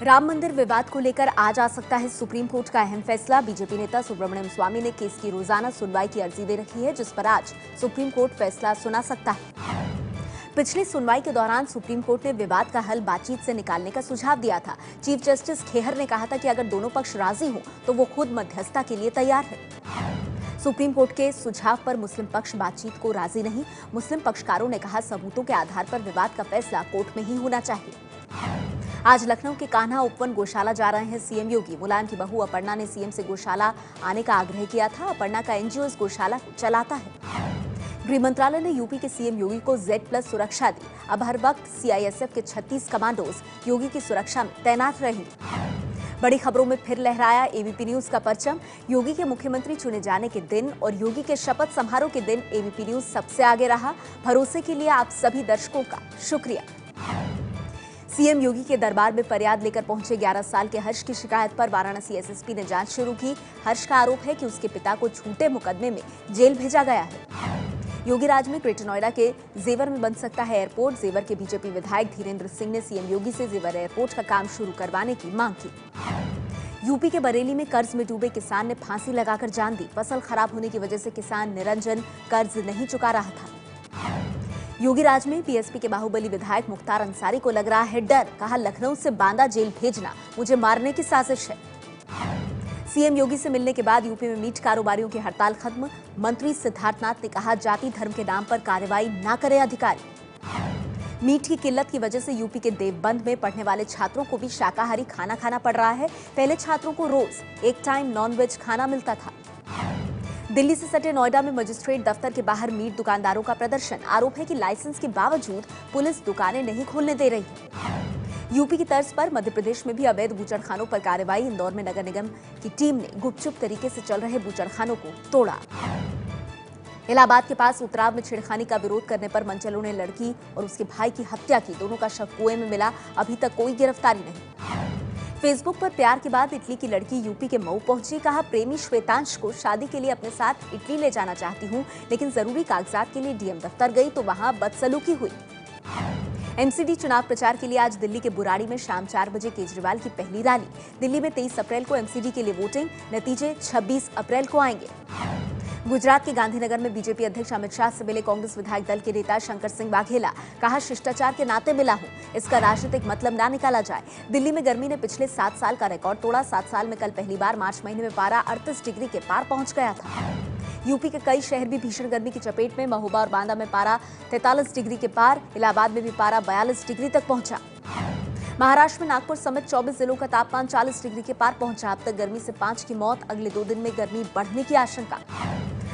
राम मंदिर विवाद को लेकर आज आ सकता है सुप्रीम कोर्ट का अहम फैसला। बीजेपी नेता सुब्रमण्यम स्वामी ने केस की रोजाना सुनवाई की अर्जी दे रखी है, जिस पर आज सुप्रीम कोर्ट फैसला सुना सकता है। पिछली सुनवाई के दौरान सुप्रीम कोर्ट ने विवाद का हल बातचीत से निकालने का सुझाव दिया था। चीफ जस्टिस खेहर ने कहा था कि अगर दोनों पक्ष राजी हों तो वो खुद मध्यस्थता के लिए तैयार है। सुप्रीम कोर्ट के सुझाव पर मुस्लिम पक्ष बातचीत को राजी नहीं। मुस्लिम पक्षकारों ने कहा सबूतों के आधार पर विवाद का फैसला कोर्ट में ही होना चाहिए। आज लखनऊ के कान्हा उपवन गौशाला जा रहे हैं सीएम योगी। मुलायम की बहू अपर्णा ने सीएम से गौशाला आने का आग्रह किया था। अपर्णा का एनजीओ इस गौशाला चलाता है। गृह मंत्रालय ने यूपी के सीएम योगी को Z+ सुरक्षा दी। अब हर वक्त सीआईएसएफ के 36 कमांडोज योगी की सुरक्षा में तैनात रहेंगे। बड़ी खबरों में फिर लहराया एबीपी न्यूज का परचम। योगी के मुख्यमंत्री चुने जाने के दिन और योगी के शपथ समारोह के दिन एबीपी न्यूज सबसे आगे रहा। भरोसे के लिए आप सभी दर्शकों का शुक्रिया। सीएम योगी के दरबार में फरियाद लेकर पहुंचे 11 साल के हर्ष की शिकायत पर वाराणसी एसएसपी ने जांच शुरू की। हर्ष का आरोप है कि उसके पिता को झूठे मुकदमे में जेल भेजा गया है। योगी राज में ग्रेटर नोएडा के जेवर में बन सकता है एयरपोर्ट। जेवर के बीजेपी विधायक धीरेन्द्र सिंह ने सीएम योगी से जेवर एयरपोर्ट का काम शुरू करवाने की मांग की। यूपी के बरेली में कर्ज में डूबे किसान ने फांसी लगाकर जान दी। फसल खराब होने की वजह से किसान निरंजन कर्ज नहीं चुका रहा था। योगी राज में बीएसपी के बाहुबली विधायक मुख्तार अंसारी को लग रहा है डर। कहा लखनऊ से बांदा जेल भेजना मुझे मारने की साजिश है। सीएम योगी से मिलने के बाद यूपी में मीट कारोबारियों की हड़ताल खत्म। मंत्री सिद्धार्थनाथ ने कहा जाति धर्म के नाम पर कार्रवाई न करे अधिकारी। मीट की किल्लत की वजह से यूपी के देवबंद में पढ़ने वाले छात्रों को भी शाकाहारी खाना खाना पड़ रहा है। पहले छात्रों को रोज एक टाइम नॉनवेज खाना मिलता था। दिल्ली से सटे नोएडा में मजिस्ट्रेट दफ्तर के बाहर मीट दुकानदारों का प्रदर्शन। आरोप है कि लाइसेंस के बावजूद पुलिस दुकानें नहीं खोलने दे रही है। यूपी की तर्ज पर मध्य प्रदेश में भी अवैध बूचड़खानों पर कार्रवाई। इंदौर में नगर निगम की टीम ने गुपचुप तरीके से चल रहे बूचड़खानों को तोड़ा। इलाहाबाद के पास उतराव में छेड़खानी का विरोध करने पर मनचलों ने लड़की और उसके भाई की हत्या की। दोनों का शव कुएं में मिला। अभी तक कोई गिरफ्तारी नहीं। फेसबुक पर प्यार के बाद इटली की लड़की यूपी के मऊ पहुंची। कहा प्रेमी श्वेतांश को शादी के लिए अपने साथ इटली ले जाना चाहती हूं, लेकिन जरूरी कागजात के लिए डीएम दफ्तर गई तो वहां बदसलूकी हुई। एमसीडी चुनाव प्रचार के लिए आज दिल्ली के बुराड़ी में शाम 4 बजे केजरीवाल की पहली रैली। दिल्ली में 23 अप्रैल को एमसीडी के लिए वोटिंग। नतीजे 26 अप्रैल को आएंगे। गुजरात के गांधीनगर में बीजेपी अध्यक्ष अमित शाह से मिले कांग्रेस विधायक दल के नेता शंकर सिंह वाघेला। कहा शिष्टाचार के नाते मिला हूं, इसका राजनीतिक मतलब ना निकाला जाए। दिल्ली में गर्मी ने पिछले 7 साल का रिकॉर्ड तोड़ा। 7 साल में कल पहली बार मार्च महीने में पारा 38 डिग्री के पार पहुंच गया था। यूपी के कई शहर भी भीषण गर्मी की चपेट में। महोबा और बांदा में पारा 43 डिग्री के पार। इलाहाबाद में भी पारा 42 डिग्री तक पहुंचा। महाराष्ट्र में नागपुर समेत 24 जिलों का तापमान 40 डिग्री के पार पहुंचा। अब तक गर्मी से 5 की मौत। अगले 2 दिन में गर्मी बढ़ने की आशंका।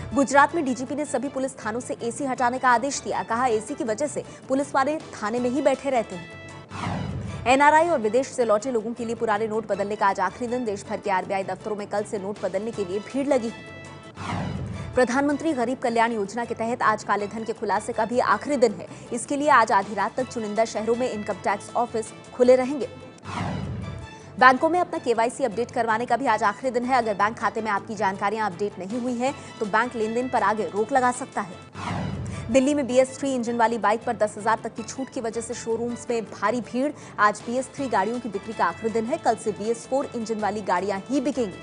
गुजरात में डीजीपी ने सभी पुलिस थानों से एसी हटाने का आदेश दिया। कहा एसी की वजह से पुलिस वाले थाने में ही बैठे रहते हैं। एनआरआई और विदेश से लौटे लोगों के लिए पुराने नोट बदलने का आज आखिरी दिन। देश भर के आरबीआई दफ्तरों में कल से नोट बदलने के लिए भीड़ लगी। प्रधानमंत्री गरीब कल्याण योजना के तहत आज काले धन के खुलासे का भी आखिरी दिन है। इसके लिए आज आधी रात तक चुनिंदा शहरों में इनकम टैक्स ऑफिस खुले रहेंगे। बैंकों में अपना केवाईसी अपडेट करवाने का भी आज आखिरी दिन है। अगर बैंक खाते में आपकी जानकारियां अपडेट नहीं हुई हैं, तो बैंक लेन देन पर आगे रोक लगा सकता है। दिल्ली में BS3 इंजन वाली बाइक पर 10,000 तक की छूट की वजह से शोरूम्स में भारी भीड़। आज BS3 गाड़ियों की बिक्री का आखिरी दिन है। कल से BS4 इंजन वाली गाड़ियां ही बिकेंगी।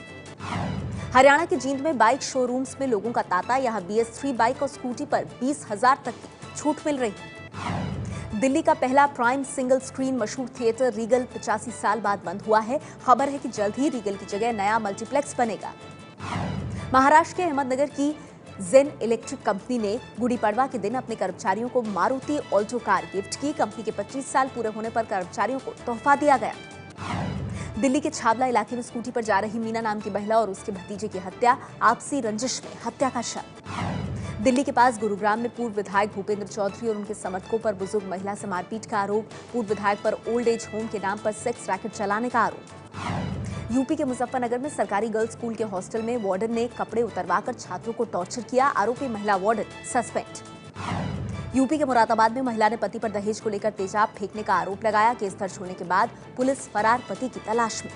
हरियाणा के जींद में बाइक शोरूम्स में लोगों का तांता। यहां BS3 बाइक और स्कूटी पर 20,000 तक की छूट मिल रही है। दिल्ली का पहला प्राइम सिंगल स्क्रीन मशहूर थिएटर रीगल 85 साल बाद बंद हुआ है। खबर है कि जल्द ही रीगल की जगह नया मल्टीप्लेक्स बनेगा। महाराष्ट्र के अहमदनगर की जेन इलेक्ट्रिक कंपनी ने गुड़ी पड़वा के दिन अपने कर्मचारियों को मारुति ऑल्टो कार गिफ्ट की। कंपनी के 25 साल पूरे होने पर कर्मचारियों को तोहफा दिया गया। दिल्ली के छावला इलाके में स्कूटी पर जा रही मीना नाम की महिला और उसके भतीजे की हत्या। आपसी रंजिश में हत्या का शक। दिल्ली के पास गुरुग्राम में पूर्व विधायक भूपेंद्र चौधरी और उनके समर्थकों पर बुजुर्ग महिला से मारपीट का आरोप। पूर्व विधायक पर ओल्ड एज होम के नाम पर सेक्स रैकेट चलाने का आरोप। यूपी के मुजफ्फरनगर में सरकारी गर्ल्स स्कूल के हॉस्टल में वार्डन ने कपड़े उतरवाकर छात्रों को टॉर्चर किया। आरोपी महिला वार्डन सस्पेंड। यूपी के मुरादाबाद में महिला ने पति पर दहेज को लेकर तेजाब फेंकने का आरोप लगाया। केस दर्ज होने के बाद पुलिस फरार पति की तलाश में।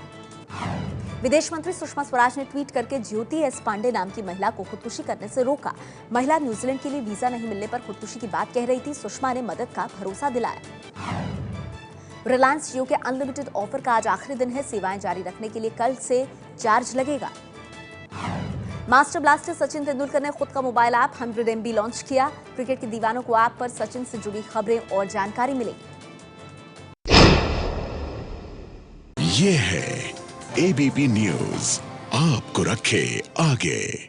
विदेश मंत्री सुषमा स्वराज ने ट्वीट करके ज्योति एस पांडे नाम की महिला को खुदकुशी करने से रोका। महिला न्यूजीलैंड के लिए वीजा नहीं मिलने पर खुदकुशी की बात कह रही थी। सुषमा ने मदद का भरोसा दिलाया। रिलायंस जियो के अनलिमिटेड ऑफर का आज आखिरी दिन है। सेवाएं जारी रखने के लिए कल से चार्ज लगेगा। मास्टर ब्लास्टर सचिन तेंदुलकर ने खुद का मोबाइल ऐप 100 MB लॉन्च किया। क्रिकेट के दीवानों को ऐप पर सचिन से जुड़ी खबरें और जानकारी मिलेगी। ये है ABP न्यूज, आपको रखे आगे।